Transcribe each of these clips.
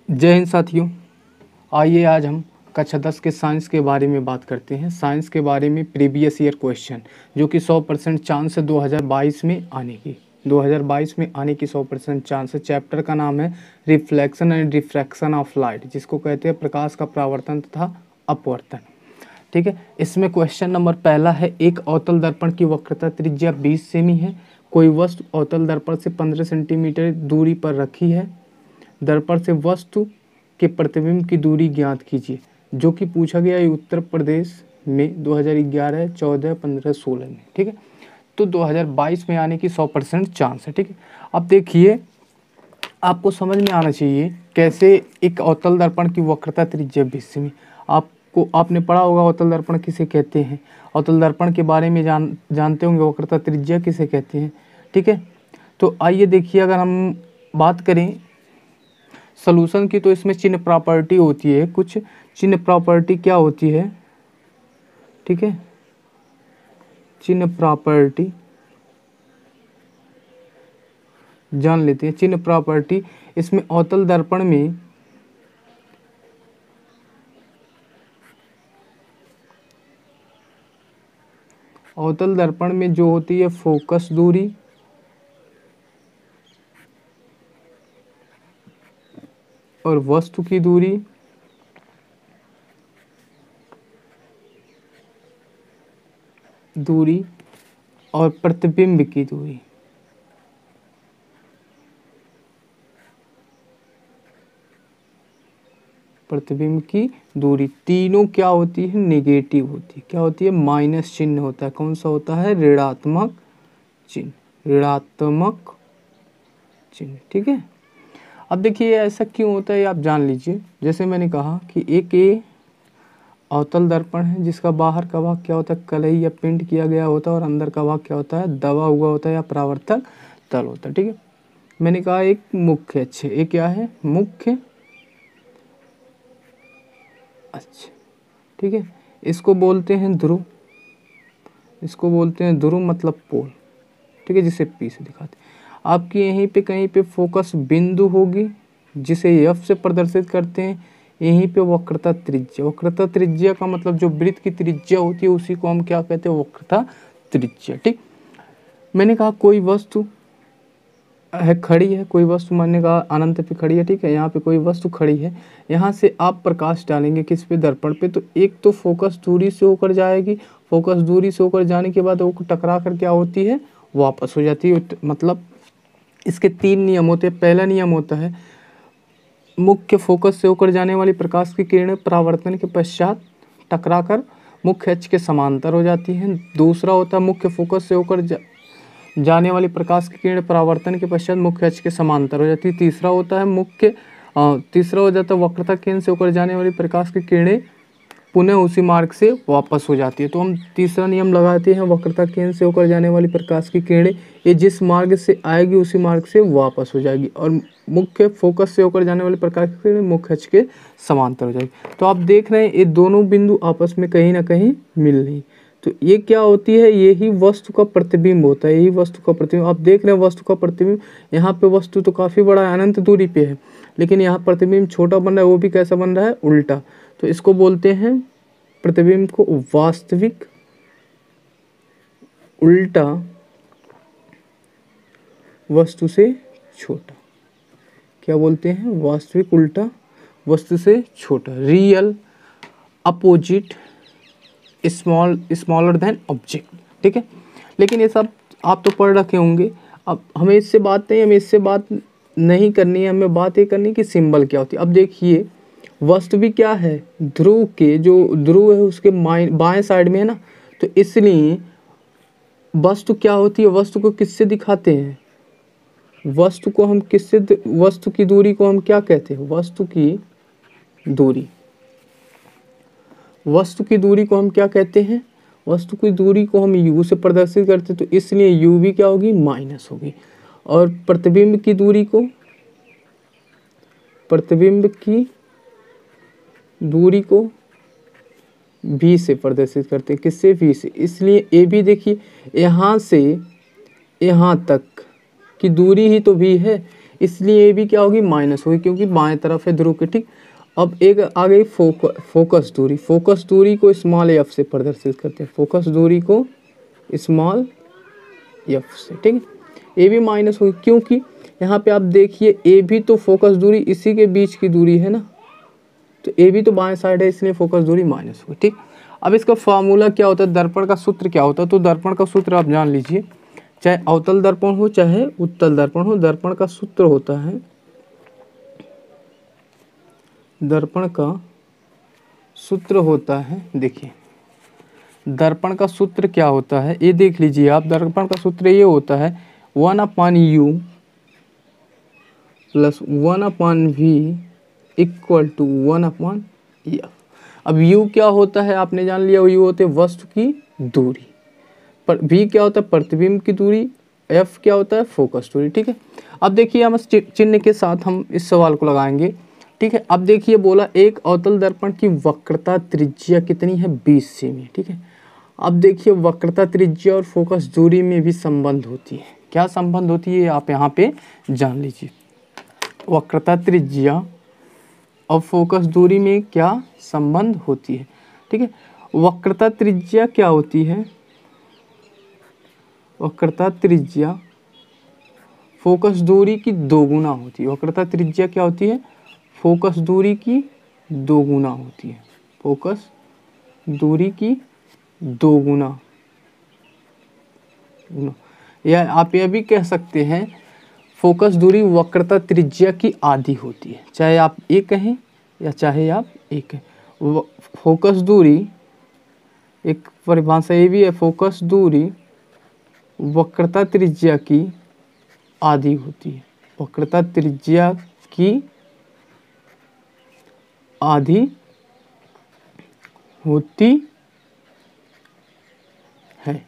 जय हिंद साथियों। आइए आज हम कक्षा 10 के साइंस के बारे में बात करते हैं। साइंस के बारे में प्रीवियस ईयर क्वेश्चन जो कि 100% चांस है 2022 में आने की। 2022 में आने की 100% चांस है। चैप्टर का नाम है reflection and refraction of light, जिसको कहते हैं प्रकाश का परावर्तन तथा अपवर्तन। ठीक है, इसमें क्वेश्चन नंबर पहला है, एक अवतल दर्पण की वक्रता त्रिज्या 20 सेमी है। कोई वस्तु अवतल दर्पण से 15 सेंटीमीटर दूरी पर रखी है। दर्पण से वस्तु के प्रतिबिंब की दूरी ज्ञात कीजिए। जो कि पूछा गया है उत्तर प्रदेश में 2011, 14, 15, 16 में। ठीक है, तो 2022 में आने की 100% चांस है। ठीक है, अब देखिए आपको समझ में आना चाहिए कैसे एक अवतल दर्पण की वक्रता त्रिज्या 20 सेमी। आपने पढ़ा होगा अवतल दर्पण किसे कहते हैं, अवतल दर्पण के बारे में जानते होंगे, वक्रता त्रिज्या किसे कहते हैं। ठीक है, तो आइए देखिए, अगर हम बात करें सॉल्यूशन की तो इसमें चिन्ह प्रॉपर्टी होती है। कुछ चिन्ह प्रॉपर्टी क्या होती है, ठीक है, चिन्ह प्रॉपर्टी जान लेते हैं। चिन्ह प्रॉपर्टी इसमें अवतल दर्पण में जो होती है फोकस दूरी और वस्तु की दूरी और प्रतिबिंब की दूरी, तीनों क्या होती है, नेगेटिव होती है। क्या होती है, माइनस चिन्ह होता है। कौन सा होता है, ऋणात्मक चिन्ह, ऋणात्मक चिन्ह। ठीक है, अब देखिए ऐसा क्यों होता है आप जान लीजिए। जैसे मैंने कहा कि एक अवतल दर्पण है जिसका बाहर का भाग क्या होता है, कलई या पेंट किया गया होता है, और अंदर का भाग क्या होता है, दबा हुआ होता है या परावर्तक तल होता है। ठीक है, मैंने कहा एक मुख्य अक्ष, एक क्या है, मुख्य अक्ष। ठीक है, इसको बोलते हैं ध्रुव, मतलब पोल। ठीक है, जिसे पी से दिखाते हैं। आपकी यहीं पे कहीं पे फोकस बिंदु होगी जिसे एफ से प्रदर्शित करते हैं। यहीं पे वक्रता त्रिज्या का मतलब जो वृत्त की त्रिज्या होती है उसी को हम क्या कहते हैं, वक्रता त्रिज्या। ठीक, मैंने कहा कोई वस्तु है खड़ी है, कोई वस्तु मैंने कहा अनंत पे खड़ी है। ठीक है, यहाँ पे कोई वस्तु खड़ी है, यहाँ से आप प्रकाश डालेंगे किस पे, दर्पण पे, तो एक तो फोकस दूरी से होकर जाएगी। फोकस दूरी से होकर जाने के बाद वो टकरा कर क्या होती है, वापस हो जाती है। मतलब इसके 3 नियम होते हैं। पहला नियम होता है मुख्य फोकस से होकर जाने वाली प्रकाश की किरणें परावर्तन के पश्चात टकराकर मुख्य अक्ष के समांतर हो जाती हैं। दूसरा होता है मुख्य फोकस से होकर जाने वाली प्रकाश की किरण परावर्तन के पश्चात मुख्य अक्ष के समांतर हो जाती है। तीसरा हो जाता है वक्रता केंद्र से होकर जाने वाली प्रकाश की किरणें पुनः उसी मार्ग से वापस हो जाती है। तो हम तीसरा नियम लगाते हैं, वक्रता केंद्र से होकर जाने वाली प्रकाश की किरणें ये जिस मार्ग से आएगी उसी मार्ग से वापस हो जाएगी, और मुख्य फोकस से होकर जाने वाली प्रकाश की किरणें मुख्य अक्ष के समांतर हो जाएगी। तो आप देख रहे हैं ये दोनों बिंदु आपस में कहीं ना कहीं मिल रही। तो ये क्या होती है, यही वस्तु का प्रतिबिंब होता है, यही वस्तु का प्रतिबिंब। आप देख रहे हैं वस्तु का प्रतिबिंब, यहाँ पे वस्तु तो काफ़ी बड़ा है, अनंत दूरी पे है, लेकिन यहाँ प्रतिबिंब छोटा बन रहा है। वो भी कैसा बन रहा है, उल्टा। तो इसको बोलते हैं प्रतिबिंब को वास्तविक उल्टा वस्तु से छोटा। क्या बोलते हैं, वास्तविक उल्टा वस्तु से छोटा, real opposite smaller than object. ठीक है, लेकिन ये सब आप तो पढ़ रखे होंगे। अब हमें इससे बात नहीं करनी है, हमें बात ये करनी है कि सिंबल क्या होती है। अब देखिए वस्तु भी क्या है, ध्रुव के जो ध्रुव है उसके बाएं साइड में है ना, तो इसलिए वस्तु क्या होती है, वस्तु को किससे दिखाते हैं, वस्तु की दूरी को हम क्या कहते हैं, वस्तु की दूरी को हम क्या कहते हैं, वस्तु की दूरी को हम u से प्रदर्शित करते हैं। तो इसलिए u भी क्या होगी, माइनस होगी। और प्रतिबिंब की दूरी को v से प्रदर्शित करते हैं, किससे, v से। इसलिए ए भी देखिए यहाँ से यहाँ तक की दूरी ही तो v है, इसलिए ये भी क्या होगी, माइनस होगी, क्योंकि बाएं तरफ है ध्रुव के। ठीक, अब एक आ गई फोकस दूरी। फोकस दूरी को स्मॉल एफ से प्रदर्शित करते हैं, फोकस दूरी को स्मॉल एफ से। ठीक है, ए भी माइनस होगी, क्योंकि यहाँ पे आप देखिए ए भी तो फोकस दूरी इसी के बीच की दूरी है ना, तो ए भी तो बाएं साइड है, इसलिए फोकस दूरी माइनस होगी। ठीक, अब इसका फॉर्मूला क्या होता है, दर्पण का सूत्र क्या होता है, तो दर्पण का सूत्र आप जान लीजिए, चाहे अवतल दर्पण हो चाहे उत्तल दर्पण हो, दर्पण का सूत्र होता है, दर्पण का सूत्र होता है, देखिए दर्पण का सूत्र क्या होता है, ये देख लीजिए आप, दर्पण का सूत्र ये होता है 1/u plus 1/v equal to 1/f। अब u क्या होता है आपने जान लिया, u होते वस्तु की दूरी, पर v क्या होता है प्रतिबिंब की दूरी, f क्या होता है फोकस दूरी। ठीक है, अब देखिए हम चिन्ह के साथ हम इस सवाल को लगाएंगे। ठीक है, अब देखिए बोला एक अवतल दर्पण की वक्रता त्रिज्या कितनी है, 20 सेमी। ठीक है, अब देखिए वक्रता त्रिज्या और फोकस दूरी में भी संबंध होती है, क्या संबंध होती है आप यहाँ पे जान लीजिए। वक्रता त्रिज्या और फोकस दूरी में क्या संबंध होती है। ठीक है, वक्रता त्रिज्या क्या होती है, वक्रता त्रिज्या फोकस दूरी की दोगुना होती है। वक्रता त्रिज्या क्या होती है, फोकस दूरी की दोगुना होती है, फोकस दूरी की दोगुना, या आप यह भी कह सकते हैं फोकस दूरी वक्रता त्रिज्या की आधी होती है, चाहे आप ए कहें या चाहे आप ए कहें। फोकस दूरी एक परिभाषा ये भी है, फोकस दूरी वक्रता त्रिज्या की आधी होती है, वक्रता त्रिज्या की आधी होती है,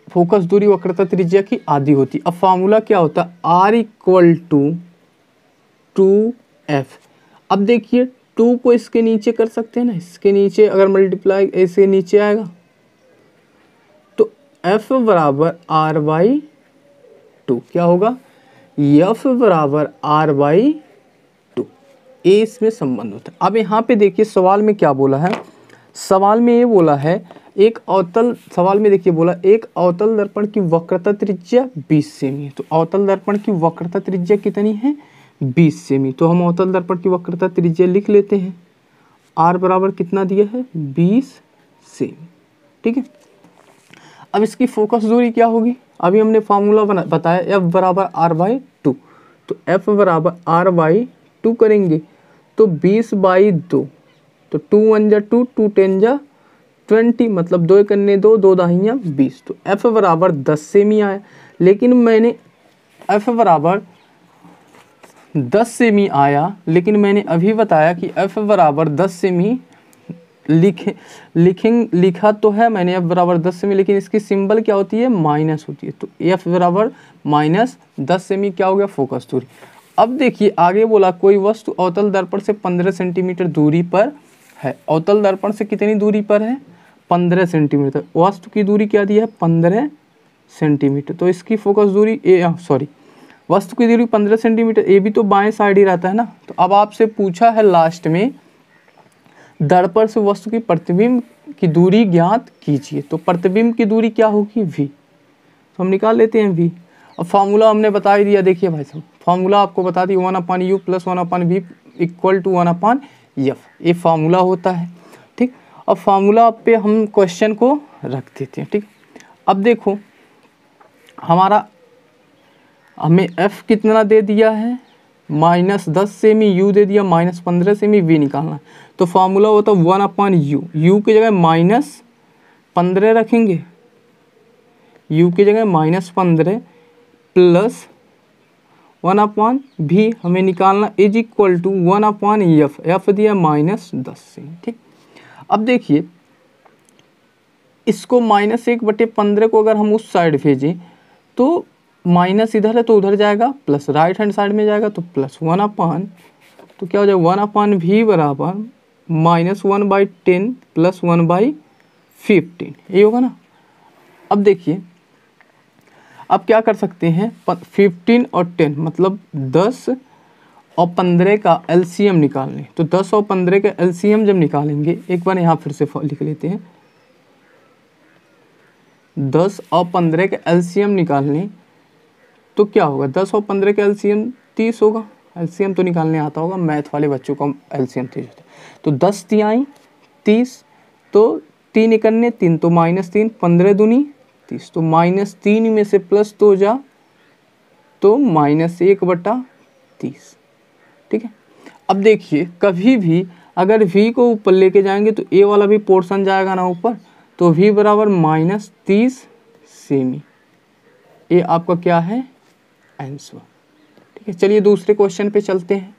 फोकस दूरी वक्रता त्रिज्या की आधी होती। अब फार्मूला क्या होता है, R इक्वल टू 2f। अब देखिए 2 को इसके नीचे कर सकते हैं ना, इसके नीचे अगर मल्टीप्लाई ऐसे नीचे आएगा तो f बराबर r/2 क्या होगा, f बराबर r/2, ए इसमें संबंध होता है। अब यहाँ पे देखिए सवाल में क्या बोला है, सवाल में ये बोला है एक अवतल, सवाल में देखिए बोला एक अवतल दर्पण की वक्रता त्रिज्या 20 सेमी है, तो अवतल दर्पण की वक्रता त्रिज्या कितनी है, 20 सेमी। तो हम अवतल दर्पण की वक्रता त्रिज्या लिख लेते हैं, r बराबर कितना दिया है, 20 सेमी। ठीक है, अब इसकी फोकस दूरी क्या होगी, अभी हमने फार्मूला बताया f बराबर r/2, तो f बराबर r/2 करेंगे तो 20/2, तो 2 1 जा 2, 2 10 जा 20, मतलब 2 कन्ने 2, 2 दाहिया 20, तो f बराबर 10 सेमी आया। लेकिन मैंने f बराबर 10 सेमी आया, लेकिन मैंने अभी बताया कि f बराबर 10 सेमी लिखा तो है मैंने f बराबर 10 सेमी, लेकिन इसकी सिंबल क्या होती है, माइनस होती है, तो f बराबर -10 सेमी क्या हो गया, फोकस दूरी। अब देखिए आगे बोला कोई वस्तु अवतल दर्पण से 15 सेंटीमीटर दूरी पर है, अवतल दर्पण से कितनी दूरी पर है, 15 सेंटीमीटर, वस्तु की दूरी क्या दी है, 15 सेंटीमीटर, तो इसकी फोकस दूरी वस्तु की दूरी 15 सेंटीमीटर, ये भी तो बाएं साइड ही रहता है ना। तो अब आपसे पूछा है लास्ट में दर्पण से वस्तु की प्रतिबिंब की दूरी ज्ञात कीजिए, तो प्रतिबिंब की दूरी क्या होगी, v, तो हम निकाल लेते हैं v। अब फार्मूला हमने बता ही दिया, देखिए भाई साहब फार्मूला आपको बता दी 1/u plus 1/v equal to 1/f, ये फार्मूला होता है। ठीक, अब फार्मूला पे हम क्वेश्चन को रख देते हैं। ठीक, अब देखो हमें f कितना दे दिया है, -10 सेमी, u दे दिया -15 सेमी, v निकालना, तो फार्मूला होता है 1/u, u की जगह -15 रखेंगे, u की जगह -15 प्लस 1/v हमें निकालना is equal to 1/f, f दिया -10 सेमी। ठीक, अब देखिए इसको -1/15 को अगर हम उस साइड भेजें तो माइनस इधर है तो उधर जाएगा, प्लस राइट हैंड साइड में जाएगा तो प्लस 1/, तो क्या हो जाएगा 1/v बराबर -1/10 प्लस 1/15, ये होगा ना। अब देखिए अब क्या कर सकते हैं, 15 और 10 मतलब 10 और 15 का एलसीएम निकालने। तो 10 और 15 का एलसीएम जब निकालेंगे, एक बार यहाँ फिर से लिख लेते हैं, 10 और 15 का एलसीएम निकालने तो क्या होगा, 10 और 15 का एलसीएम 30 होगा। एलसीएम तो निकालने आता होगा, मैथ वाले बच्चों को एलसीएम 30 होता है। तो 10 तिहाई 30, तो 3 इकन्ने 3 तो -3, 15 दूनी 30, तो -3 में से +2 जा तो -1/30। ठीक है। अब देखिए कभी भी अगर v को ऊपर लेके जाएंगे तो a वाला भी पोर्शन जाएगा ना ऊपर, तो v बराबर -30 सेमी। ये आपका क्या है, आंसर। ठीक है, चलिए दूसरे क्वेश्चन पे चलते हैं।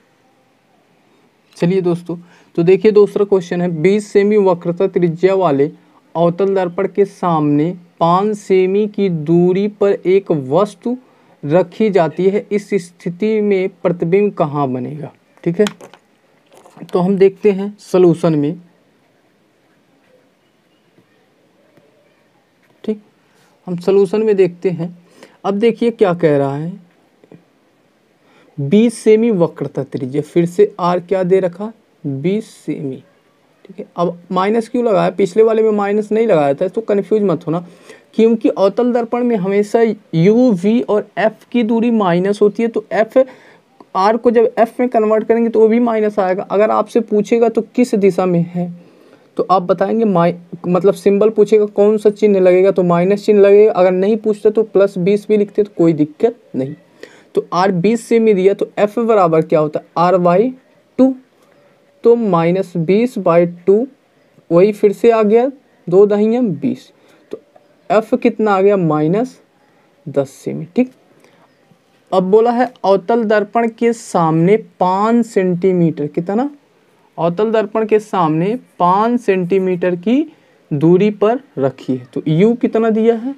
चलिए दोस्तों, तो देखिए दूसरा क्वेश्चन है, 20 सेमी वक्रता त्रिज्या वाले अवतल दर्पण के सामने 5 सेमी की दूरी पर एक वस्तु रखी जाती है, इस स्थिति में प्रतिबिंब कहाँ बनेगा। ठीक है, तो हम देखते हैं सॉल्यूशन में। ठीक, हम सॉल्यूशन में देखते हैं। अब देखिए क्या कह रहा है, 20 सेमी वक्रता त्रिज्या, फिर से आर क्या दे रखा, 20 सेमी। ठीक है, अब माइनस क्यों लगाया, पिछले वाले में माइनस नहीं लगाया था, तो कंफ्यूज मत होना, क्योंकि अवतल दर्पण में हमेशा यू वी और एफ की दूरी माइनस होती है। तो एफ आर को जब एफ में कन्वर्ट करेंगे तो वो भी माइनस आएगा। अगर आपसे पूछेगा तो किस दिशा में है, तो आप बताएंगे मतलब सिंबल पूछेगा कौन सा चिन्ह लगेगा, तो माइनस चिन्ह लगेगा। अगर नहीं पूछता तो +20 भी लिखते तो कोई दिक्कत नहीं। तो आर 20 सेमी दिया, तो एफ बराबर क्या होता है, r/2, तो -20/2, वही फिर से आ गया 2 दहिया 20, तो एफ कितना आ गया, -10 सेमी। ठीक, अब बोला है अवतल दर्पण के सामने 5 सेंटीमीटर, कितना, अवतल दर्पण के सामने 5 सेंटीमीटर की दूरी पर रखी है। तो u कितना दिया है,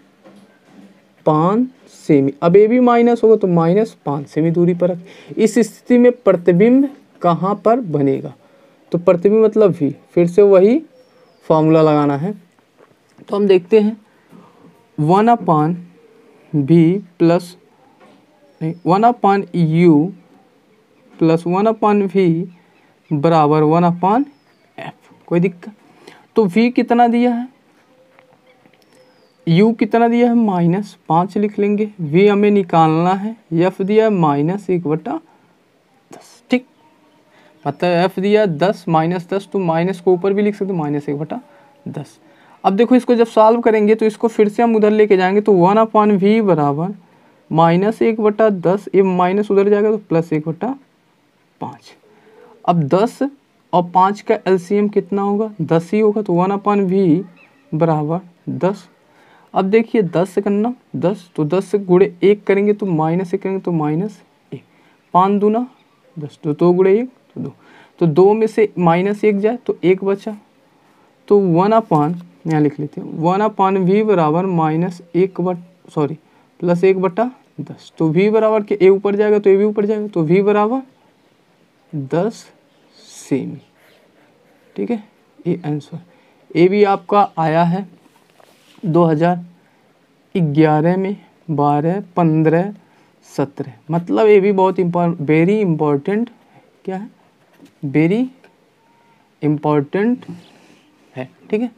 5 सेमी। अब ये भी माइनस होगा तो -5 सेमी दूरी पर रख। इस स्थिति में प्रतिबिंब कहाँ पर बनेगा, तो प्रतिबिंब मतलब v, फिर से वही फॉर्मूला लगाना है। तो हम देखते हैं 1/v plus 1/u plus 1/v बराबर 1/f, कोई दिक्कत। तो v कितना दिया है, u कितना दिया है, -5 लिख लेंगे। v हमें निकालना है, f दिया है -1/10। ठीक, मतलब f दिया 10 -10, तो माइनस को ऊपर भी लिख सकते, -1/10। अब देखो इसको जब सॉल्व करेंगे तो इसको फिर से हम उधर लेके जाएंगे, तो 1/v बराबर -1/10, ये माइनस उधर जाएगा तो +1/5। अब 10 और 5 का एलसीएम कितना होगा, 10 ही होगा, तो 1/v बराबर 10। अब देखिए 10 से करना 10, तो 10 से गुणे 1 करेंगे तो -1 करेंगे तो -1, 5 दूना 10, तो 2 गुणे 1 तो 2, तो 2 में से -1 जाए तो 1 बचा, तो 1/, यहाँ लिख लेते हैं 1/v बराबर +1/10। तो v बराबर के ए ऊपर जाएगा तो ए भी ऊपर जाएगा, तो v बराबर 10 सेमी। ठीक है, ये आंसर। ए भी आपका आया है 2011 में, 12, 15, 17, मतलब ये भी बहुत वेरी इम्पोर्टेंट, क्या है, वेरी इम्पोर्टेंट है। ठीक है,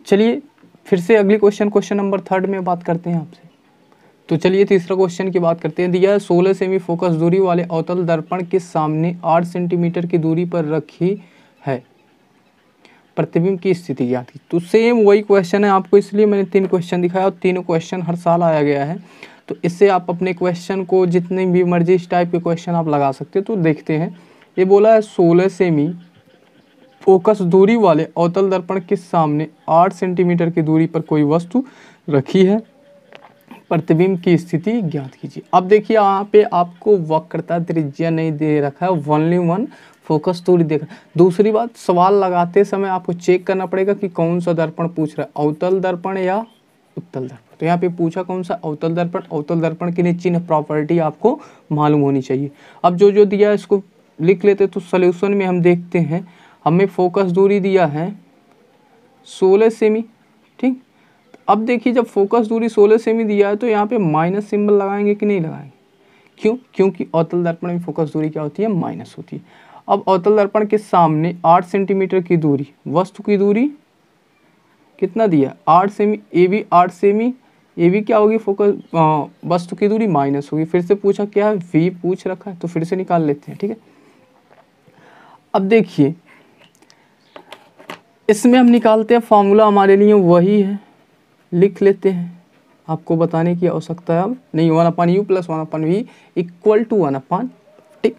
चलिए फिर से अगली क्वेश्चन नंबर 3 में बात करते हैं आपसे। तो चलिए तीसरा क्वेश्चन की बात करते हैं। दिया है 16 सेमी फोकस दूरी वाले अवतल दर्पण के सामने 8 सेंटीमीटर की दूरी पर रखी है, प्रतिबिंब की स्थिति ज्ञात की। तो सेम वही क्वेश्चन है आपको, इसलिए मैंने 3 क्वेश्चन दिखाया और तीनों क्वेश्चन हर साल आया गया है। तो इससे आप अपने क्वेश्चन को जितने भी मर्जी इस टाइप के क्वेश्चन आप लगा सकते हो। तो देखते हैं, ये बोला है 16 सेमी फोकस दूरी वाले अवतल दर्पण के सामने 8 सेंटीमीटर की दूरी पर कोई वस्तु रखी है, प्रतिबिंब की स्थिति ज्ञात कीजिए। अब देखिए यहाँ पे आपको वक्रता त्रिज्या नहीं दे रखा है, ओनली 1 फोकस दूरी देख रहा है। दूसरी बात, सवाल लगाते समय आपको चेक करना पड़ेगा कि कौन सा दर्पण पूछ रहा है, अवतल दर्पण या उत्तल दर्पण। तो यहाँ पे पूछा कौन सा, अवतल दर्पण। अवतल दर्पण के लिए चिन्ह प्रॉपर्टी आपको मालूम होनी चाहिए। अब जो जो दिया है इसको लिख लेते। तो सोल्यूशन में हम देखते हैं, हमें फोकस दूरी दिया है 16 सेमी। ठीक, अब देखिए जब फोकस दूरी 16 सेमी दिया है तो यहाँ पे माइनस सिंबल लगाएंगे कि नहीं लगाएंगे? क्यों? क्योंकि अवतल दर्पण में फोकस दूरी क्या होती है? माइनस होती है। अब अवतल दर्पण के सामने 8 सेंटीमीटर की दूरी, वस्तु की दूरी कितना दिया? 8 सेमी, ए भी 8 सेमी, ये भी क्या होगी? फोकस वस्तु की दूरी माइनस होगी। फिर से पूछा क्या है? वी पूछ रखा है, तो फिर से निकाल लेते हैं, ठीक है। अब देखिए इसमें हम निकालते हैं, फॉर्मूला हमारे लिए वही है, लिख लेते हैं, आपको बताने की आवश्यकता है अब नहीं। 1/u + 1/v = 1/, ठीक।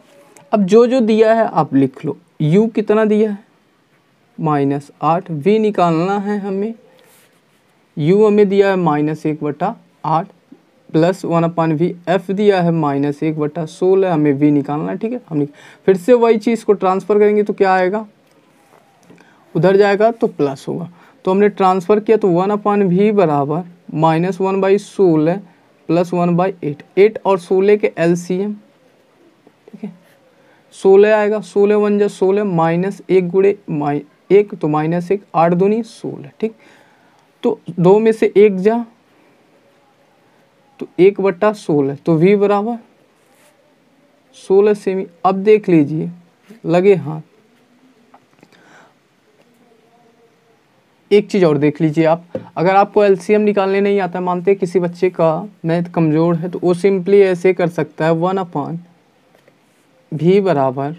अब जो जो दिया है आप लिख लो। u कितना दिया है? -8। v निकालना है हमें, u हमें दिया है -1/8 + 1/v। f दिया है -1/16, हमें v निकालना है, ठीक है। हम फिर से वही चीज़ को ट्रांसफ़र करेंगे तो क्या आएगा? उधर जाएगा तो प्लस होगा, तो हमने ट्रांसफ़र किया तो 1/v बराबर -1/16 + 1/8। 8 और 16 के LCM, ठीक है। 16 आएगा, 16 × 1 = 16, -1 × 1 तो -1, 8 दूनी 16, ठीक। तो 2 में से 1 जा तो 1/16, तो v बराबर 16 सेमी। अब देख लीजिए लगे हाथ, एक चीज़ और देख लीजिए आप, अगर आपको एलसीएम निकालने नहीं आता, मानते हैं किसी बच्चे का मैथ कमज़ोर है, तो वो सिंपली ऐसे कर सकता है 1/v बराबर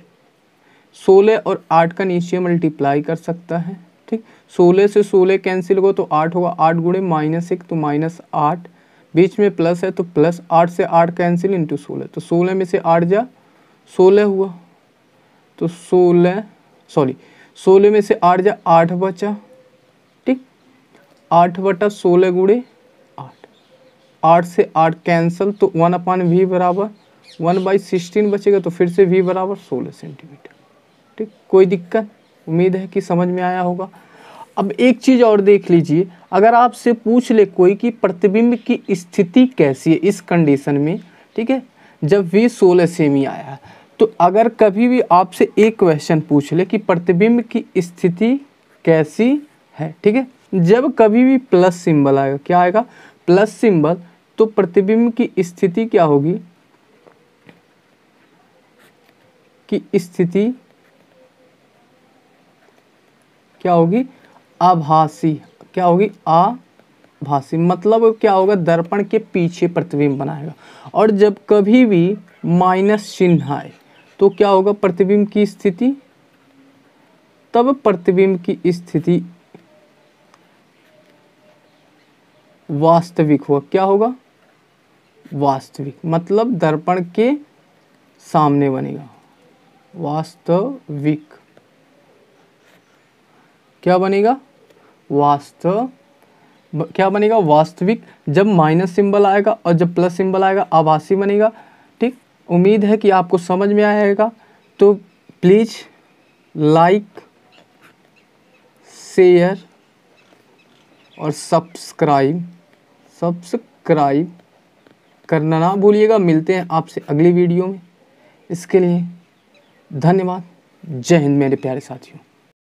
16 और 8 का नीचे मल्टीप्लाई कर सकता है, ठीक। 16 से 16 कैंसिल हो तो 8 होगा, 8 गुणे -1 तो -8, बीच में प्लस है तो प्लस, 8 से 8 कैंसिल इंटू 16, तो 16 में से 8 जा 16 हुआ, तो 16 में से 8 जा 8 बचा, ठीक। 8/16 गुणे 8, 8 से 8 कैंसल तो 1/v बराबर 1/16 बचेगा, तो फिर से v बराबर 16 सेंटीमीटर, ठीक। कोई दिक्कत? उम्मीद है कि समझ में आया होगा। अब एक चीज़ और देख लीजिए, अगर आपसे पूछ ले कोई कि प्रतिबिंब की स्थिति कैसी है इस कंडीशन में, ठीक है, जब v 16 सेमी आया है, तो अगर कभी भी आपसे एक क्वेश्चन पूछ ले कि प्रतिबिंब की स्थिति कैसी है, ठीक है, जब कभी भी प्लस सिंबल आएगा, क्या आएगा? प्लस सिंबल, तो प्रतिबिंब की स्थिति क्या होगी? कि स्थिति क्या होगी? आभासी। क्या होगी? आभासी। मतलब क्या होगा? दर्पण के पीछे प्रतिबिंब बनाएगा। और जब कभी भी माइनस चिन्ह आए तो क्या होगा? प्रतिबिंब की स्थिति, तब प्रतिबिंब की स्थिति वास्तविक होगा। क्या होगा? वास्तविक, मतलब दर्पण के सामने बनेगा। वास्तविक क्या बनेगा? क्या बनेगा? वास्तविक। जब माइनस सिंबल आएगा और जब प्लस सिंबल आएगा आभासी बनेगा, ठीक। उम्मीद है कि आपको समझ में आएगा, तो प्लीज़ लाइक, शेयर और सब्सक्राइब करना ना भूलिएगा। मिलते हैं आपसे अगली वीडियो में, इसके लिए धन्यवाद। जय हिंद मेरे प्यारे साथियों।